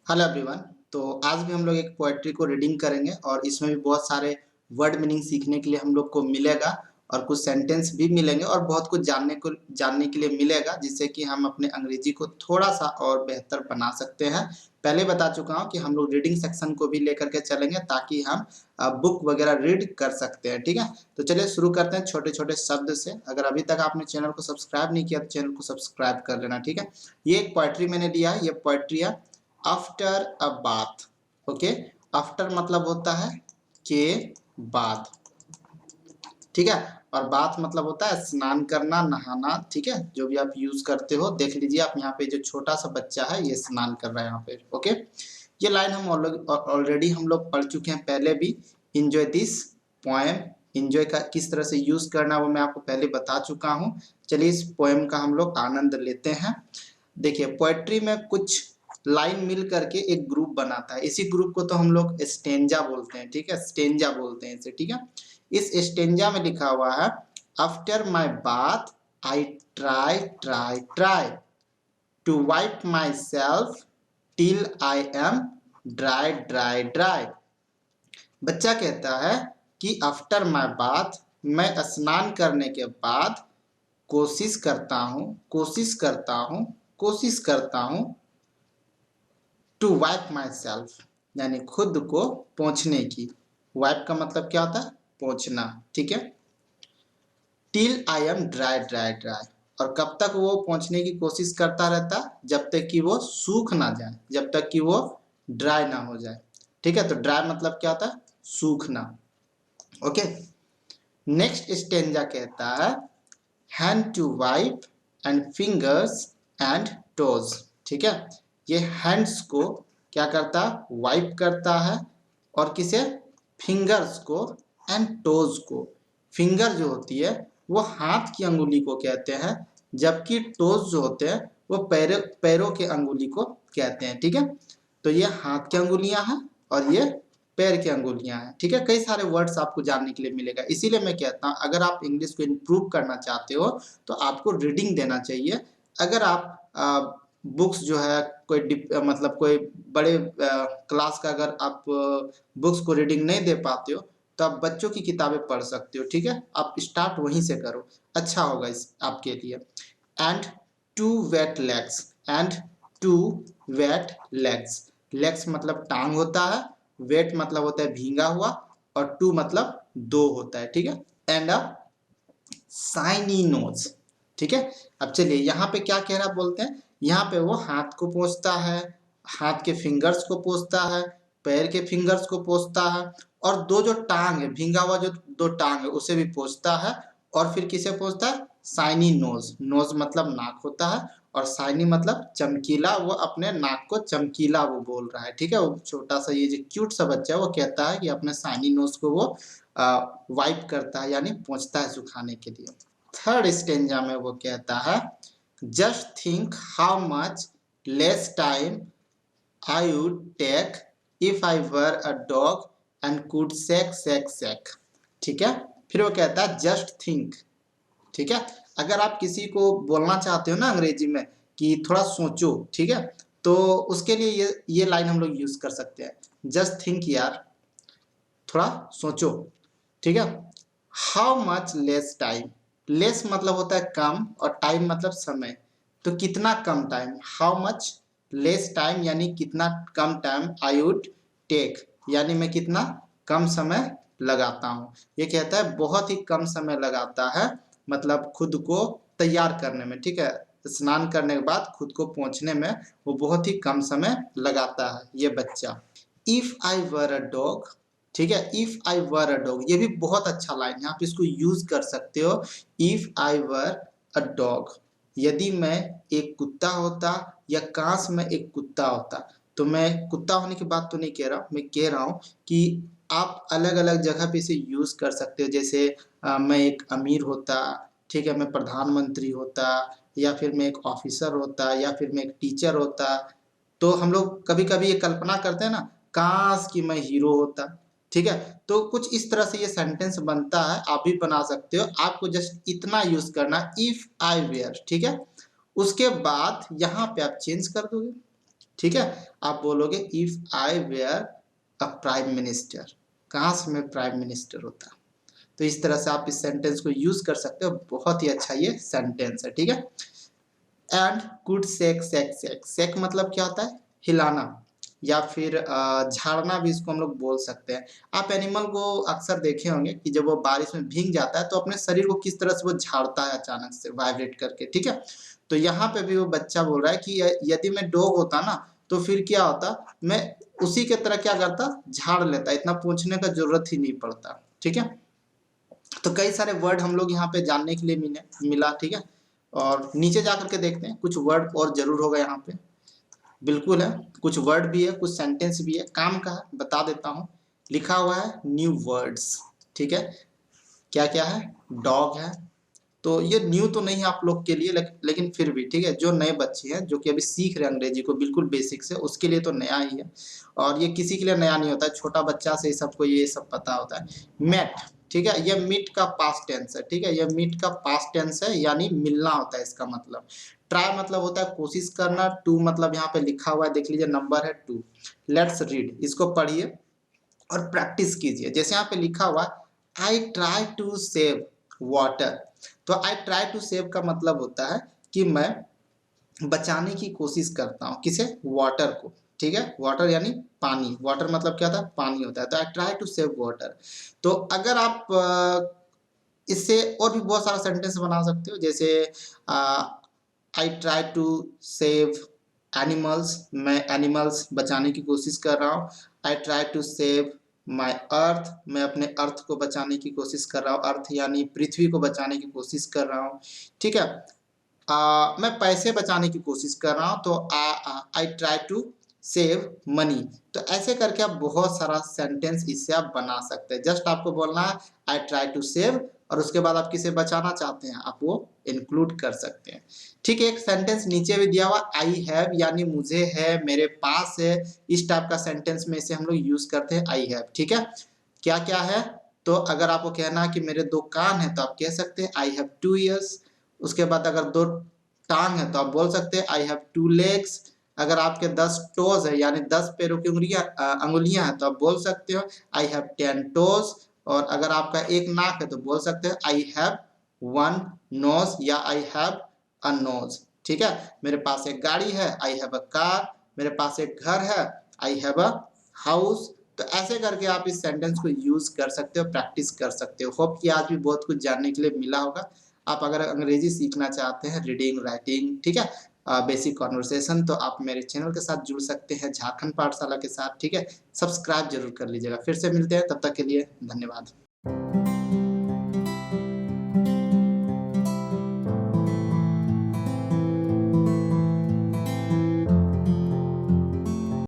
Hello everyone. तो आज भी हम लोग एक पोएट्री को रीडिंग करेंगे और इसमें भी बहुत सारे वर्ड मीनिंग सीखने के लिए हम लोग को मिलेगा और कुछ सेंटेंस भी मिलेंगे और बहुत कुछ जानने के लिए मिलेगा, जिससे कि हम अपने अंग्रेजी को थोड़ा सा और बेहतर बना सकते हैं। पहले बता चुका हूँ कि हम लोग रीडिंग सेक्शन को भी लेकर के चलेंगे ताकि हम बुक वगैरह रीड कर सकते हैं। ठीक है, तो चलिए शुरू करते हैं छोटे छोटे शब्द से। अगर अभी तक आपने चैनल को सब्सक्राइब नहीं किया तो चैनल को सब्सक्राइब कर लेना। ठीक है, ये एक पोएट्री मैंने लिया है, ये पोएट्री है after a bath. Okay, after मतलब होता है के बाद, ठीक है, और बाथ मतलब होता है स्नान करना, नहाना। ठीक है, जो भी आप यूज करते हो, देख लीजिए आप यहाँ पे जो छोटा सा बच्चा है ये स्नान कर रहा है यहाँ पे। ओके, ये लाइन हम ऑलरेडी हम लोग पढ़ चुके हैं पहले भी। इंजॉय दिस पोएम, इंजॉय का किस तरह से यूज करना वो मैं आपको पहले बता चुका हूँ। चलिए इस पोएम का हम लोग आनंद लेते हैं। देखिए, पोएट्री में कुछ लाइन मिल करके एक ग्रुप बनाता है। इसी ग्रुप को तो हम लोग स्टेंजा बोलते हैं। ठीक है, स्टेंजा बोलते हैं इसे। ठीक है, इस स्टेंजा में लिखा हुआ है after my bath I try try try to wipe myself till I am dry dry dry. बच्चा कहता है कि आफ्टर माई बाथ, मैं स्नान करने के बाद कोशिश करता हूँ, कोशिश करता हूँ, कोशिश करता हूँ टू वाइप माई सेल्फ, यानी खुद को पोंछने की। वाइप का मतलब क्या होता है? पोंछना। ठीक है, till I am dry dry dry, और कब तक वो पोंछने की कोशिश करता रहता? जब तक कि वो सूख ना जाए, जब तक कि वो ड्राई ना हो जाए। ठीक है, तो ड्राई मतलब क्या होता है? सूखना। ओके, नेक्स्ट स्टेंजा कहता है hand to wipe and fingers and toes. ठीक है, ये हैंड्स को क्या करता है? वाइप करता है, और किसे? फिंगर्स को एंड टोज को। फिंगर जो होती है वो हाथ की अंगुली को कहते हैं, जबकि टोज जो होते हैं वो पैरों के अंगुली को कहते हैं। ठीक है, तो ये हाथ की अंगुलियां हैं और ये पैर की अंगुलियां हैं। ठीक है, कई सारे वर्ड्स आपको जानने के लिए मिलेगा। इसीलिए मैं कहता हूँ अगर आप इंग्लिश को इम्प्रूव करना चाहते हो तो आपको रीडिंग देना चाहिए। अगर आप बुक्स जो है मतलब कोई बड़े क्लास का अगर आप बुक्स को रीडिंग नहीं दे पाते हो तो आप बच्चों की किताबें पढ़ सकते हो। ठीक है, आप स्टार्ट वहीं से करो, अच्छा होगा इस आपके लिए। And to wet legs, and to wet legs. Legs मतलब टांग होता है, वेट मतलब होता है भींगा हुआ, और टू मतलब दो होता है। ठीक है, एंड अ साइनी नोज। ठीक है, अब चलिए यहाँ पे क्या कह रहा बोलते हैं, यहाँ पे वो हाथ को पोंछता है, हाथ के फिंगर्स को पोंछता है, पैर के फिंगर्स को पोंछता है, और दो जो टांग है, भींगा हुआ जो दो टांग है उसे भी पोंछता है, और फिर किसे पोंछता है? साइनी नोज। नोज मतलब नाक होता है, और साइनी मतलब चमकीला, वो अपने नाक को चमकीला वो बोल रहा है। ठीक है, वो छोटा सा ये जो क्यूट सा बच्चा है वो कहता है कि अपने साइनी नोज को वो वाइप करता है, यानी पोंछता है सुखाने के लिए। थर्ड स्टेंजा में वो कहता है just think how much less time I would take if I were a dog and could sec sec sec. ठीक है, फिर वो कहता है जस्ट थिंक। ठीक है, अगर आप किसी को बोलना चाहते हो ना अंग्रेजी में कि थोड़ा सोचो, ठीक है, तो उसके लिए ये लाइन हम लोग यूज कर सकते हैं, जस्ट थिंक यार, थोड़ा सोचो। ठीक है, how much less time, less मतलब होता है कम, और टाइम मतलब समय, तो कितना कम time, how much less time यानी कितना कम टाइम, आई वुड टेक यानी मैं कितना कम समय लगाता हूँ। ये कहता है बहुत ही कम समय लगाता है, मतलब खुद को तैयार करने में। ठीक है, स्नान करने के बाद खुद को पोंछने में वो बहुत ही कम समय लगाता है ये बच्चा। If I were a dog, ठीक है, if I were a dog, ये भी बहुत अच्छा लाइन है, आप इसको यूज कर सकते हो। If I were a dog, यदि मैं एक कुत्ता होता, या काश मैं एक कुत्ता होता, तो मैं कुत्ता होने की बात तो नहीं कह रहा, मैं कह रहा हूँ कि आप अलग अलग जगह पे इसे यूज कर सकते हो। जैसे मैं एक अमीर होता, ठीक है, मैं प्रधानमंत्री होता, या फिर मैं एक ऑफिसर होता, या फिर मैं एक टीचर होता। तो हम लोग कभी कभी ये कल्पना करते हैं ना, काश कि मैं हीरो होता। ठीक है, तो कुछ इस तरह से ये सेंटेंस बनता है, आप भी बना सकते हो। आपको जस्ट इतना यूज करना इफ आई वेयर, ठीक है, उसके बाद यहाँ पे आप चेंज कर दोगे। ठीक है। आप बोलोगे if I were a prime minister, काश मैं प्राइम मिनिस्टर होता। तो इस तरह से आप इस सेंटेंस को यूज कर सकते हो, बहुत ही अच्छा ये सेंटेंस है, ठीक है। And could shake shake shake, shake मतलब क्या होता है, हिलाना या फिर झाड़ना भी इसको हम लोग बोल सकते हैं। आप एनिमल को अक्सर देखे होंगे कि जब वो बारिश में भीग जाता है तो अपने शरीर को किस तरह से वो झाड़ता है अचानक से वाइब्रेट करके, ठीक है। तो यहाँ पे भी वो बच्चा बोल रहा है कि यदि मैं डॉग होता ना तो फिर क्या होता, मैं उसी के तरह क्या करता, झाड़ लेता, इतना पूछने का जरूरत ही नहीं पड़ता, ठीक है। तो कई सारे वर्ड हम लोग यहाँ पे जानने के लिए मिला, ठीक है। और नीचे जाकर के देखते हैं, कुछ वर्ड और जरूर होगा यहाँ पे, बिल्कुल है, कुछ वर्ड भी है, कुछ सेंटेंस भी है, काम का है, बता देता हूँ। लिखा हुआ है न्यू वर्ड्स, ठीक है। क्या क्या है, डॉग है, तो ये न्यू तो नहीं है आप लोग के लिए, लेकिन फिर भी ठीक है, जो नए बच्चे हैं जो कि अभी सीख रहे हैं अंग्रेजी को बिल्कुल बेसिक से, उसके लिए तो नया ही है। और ये किसी के लिए नया नहीं होता है, छोटा बच्चा से सबको ये सब पता होता है। मेट, ठीक है, ये मीट का पास्ट टेंस है, ठीक है, ये मीट का पास्ट टेंस है, यानी मिलना होता है इसका मतलब। ट्राई मतलब होता है कोशिश करना, टू मतलब यहाँ पे लिखा हुआ है, देख लीजिए नंबर है 2। लेट्स रीड, इसको पढ़िए और प्रैक्टिस कीजिए। जैसे यहाँ पे लिखा हुआ I try to save water, तो आई ट्राई टू सेव का मतलब होता है कि मैं बचाने की कोशिश करता हूँ, किसे, वाटर को, ठीक है। वाटर यानी पानी, वाटर मतलब क्या था, पानी होता है, तो I try to save water. तो अगर आप इससे और भी बहुत सारा सेंटेंस बना सकते हो, जैसे I try to save animals, मैं एनिमल्स बचाने की कोशिश कर रहा हूँ। I try to save my earth, मैं अपने अर्थ को बचाने की कोशिश कर रहा हूँ, अर्थ यानी पृथ्वी को बचाने की कोशिश कर रहा हूँ, ठीक है। मैं पैसे बचाने की कोशिश कर रहा हूँ, तो I try to save money. तो ऐसे करके आप बहुत सारा सेंटेंस इससे आप बना सकते हैं। जस्ट आपको बोलना है आई ट्राई टू सेव, और उसके बाद आप किसे बचाना चाहते हैं आप वो इंक्लूड कर सकते हैं, ठीक है। एक सेंटेंस नीचे भी दिया हुआ आई हैव, यानी मुझे है, मेरे पास है, इस टाइप का सेंटेंस में इसे हम लोग यूज करते हैं आई हैव, ठीक है। क्या क्या है, तो अगर आपको कहना है कि मेरे 2 कान है तो आप कह सकते हैं आई हैव 2 ईयर्स। उसके बाद अगर 2 टांग है तो आप बोल सकते हैं आई हैव 2 लेग्स। अगर आपके 10 टोज है यानी 10 पैरों की अंगुलियां हैं तो आप बोल सकते हो आई हैव 10 टोज। और अगर आपका एक नाक है तो बोल सकते हैं आई हैव 1 नोज या आई हैव अ नोज, ठीक है। मेरे पास एक गाड़ी है, आई हैव अ कार। मेरे पास एक घर है, आई हैव अ हाउस। तो ऐसे करके आप इस सेंटेंस को यूज कर सकते हो, प्रैक्टिस कर सकते हो। होप कि आज भी बहुत कुछ जानने के लिए मिला होगा। आप अगर अंग्रेजी सीखना चाहते हैं, रीडिंग राइटिंग, ठीक है, बेसिक कॉन्वर्सेशन, तो आप मेरे चैनल के साथ जुड़ सकते हैं, झारखंड पाठशाला के साथ, ठीक है। सब्सक्राइब जरूर कर लीजिएगा। फिर से मिलते हैं, तब तक के लिए धन्यवाद।